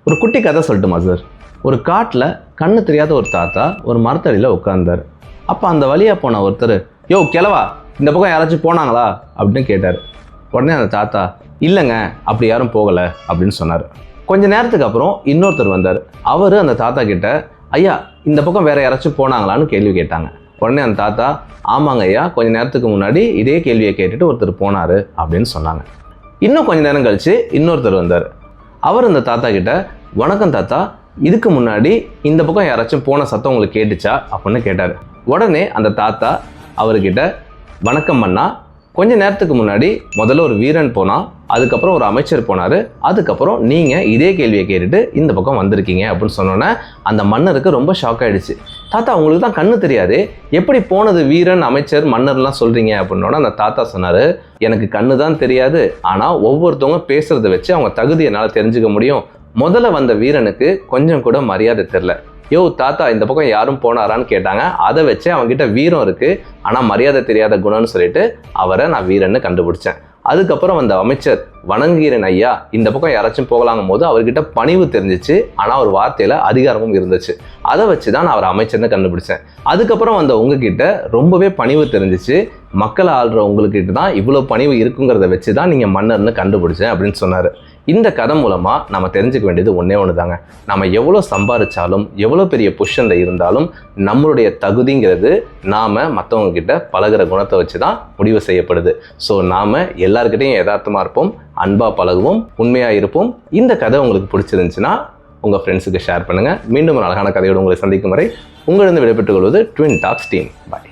ஒரு குட்டி கதை சொல்லட்டுமா சார்? ஒரு காட்டில் கண்ணு தெரியாத ஒரு தாத்தா ஒரு மரத்தடியில் உட்கார்ந்தார். அப்போ அந்த வழியாக போன ஒருத்தர், யோ கிழவா, இந்த பக்கம் யாராச்சும் போனாங்களா அப்படின்னு கேட்டார். உடனே அந்த தாத்தா, இல்லைங்க, அப்படி யாரும் போகலை அப்படின்னு சொன்னார். கொஞ்ச நேரத்துக்கு அப்புறம் இன்னொருத்தர் வந்தார். அவர் அந்த தாத்தா கிட்ட, ஐயா, இந்த பக்கம் வேற யாராச்சும் போனாங்களான்னு கேள்வி கேட்டாங்க. உடனே அந்த தாத்தா, ஆமாங்க ஐயா, கொஞ்ச நேரத்துக்கு முன்னாடி இதே கேள்வியை கேட்டுட்டு ஒருத்தர் போனார் அப்படின்னு சொன்னாங்க. இன்னும் கொஞ்ச நேரம் கழிச்சு இன்னொருத்தர் வந்தார். அவர் அந்த தாத்தா கிட்ட, வணக்கம் தாத்தா, இதுக்கு முன்னாடி இந்த பக்கம் யாராச்சும் போன சத்தம் உங்களுக்கு கேட்டுச்சா அப்படின்னு கேட்டார். உடனே அந்த தாத்தா அவர்கிட்ட, வணக்கம் அண்ணா, கொஞ்ச நேரத்துக்கு முன்னாடி முதல்ல ஒரு வீரன் போனான், அதுக்கப்புறம் ஒரு அமைச்சர் போனார், அதுக்கப்புறம் நீங்கள் இதே கேள்வியை கேட்டுட்டு இந்த பக்கம் வந்திருக்கீங்க அப்படின்னு சொன்னோன்னே அந்த மன்னருக்கு ரொம்ப ஷாக் ஆகிடுச்சு. தாத்தா, உங்களுக்கு தான் கண்ணு தெரியாது, எப்படி போனது வீரன், அமைச்சர், மன்னர்லாம் சொல்கிறீங்க அப்படின்னோட அந்த தாத்தா சொன்னார், எனக்கு கண்ணு தான் தெரியாது, ஆனால் ஒவ்வொருத்தவங்க பேசுகிறத வச்சு அவங்க தகுதி என்னால் தெரிஞ்சுக்க முடியும். முதல்ல வந்த வீரனுக்கு கொஞ்சம் கூட மரியாதை தெரில. யோ தாத்தா, இந்த பக்கம் யாரும் போனாரான்னு கேட்டாங்க. அதை வச்சு அவங்ககிட்ட வீரம் இருக்குது, ஆனால் மரியாதை தெரியாத குணம்னு சொல்லிட்டு அவரை நான் வீரன்னு கண்டுபிடிச்சேன். அதுக்கப்புறம் வந்த அமைச்சர், வணங்குகிறேன் ஐயா, இந்த பக்கம் யாராச்சும் போகலாங்கும் போது அவர்கிட்ட பணிவு தெரிஞ்சிச்சு, ஆனால் ஒரு வார்த்தையில் அதிகாரமும் இருந்துச்சு. அதை வச்சு தான் நான் அவர் அமைச்சர்னு கண்டுபிடிச்சேன். அதுக்கப்புறம் வந்த உங்ககிட்ட ரொம்பவே பணிவு தெரிஞ்சிச்சு, மக்களை ஆள்ற உங்ககிட்ட தான் இவ்வளோ பணிவு இருக்குங்கிறத வச்சு தான் நீங்கள் மன்னர்னு கண்டுபிடிச்சேன் அப்படின்னு சொன்னார். இந்த கதை மூலமாக நம்ம தெரிஞ்சுக்க வேண்டியது ஒன்றே ஒன்று தாங்க. நம்ம எவ்வளோ சம்பாதிச்சாலும், எவ்வளோ பெரிய பொசிஷனில் இருந்தாலும், நம்மளுடைய தகுதிங்கிறது நாம் மற்றவங்க கிட்ட பழகிற குணத்தை வச்சு தான் முடிவு செய்யப்படுது. ஸோ நாம் எல்லாருக்கிட்டையும் யதார்த்தமாக இருப்போம், அன்பாக பழகுவோம், உண்மையாக இருப்போம். இந்த கதை உங்களுக்கு பிடிச்சிருந்துச்சுன்னா உங்கள் ஃப்ரெண்ட்ஸுக்கு ஷேர் பண்ணுங்கள். மீண்டும் ஒரு அழகான கதையோடு உங்களை சந்திக்கும் வரை உங்களிடம் விடைபெற்றுக் கொள்வது ட்வின் டாக்ஸ் டீம். பாய்.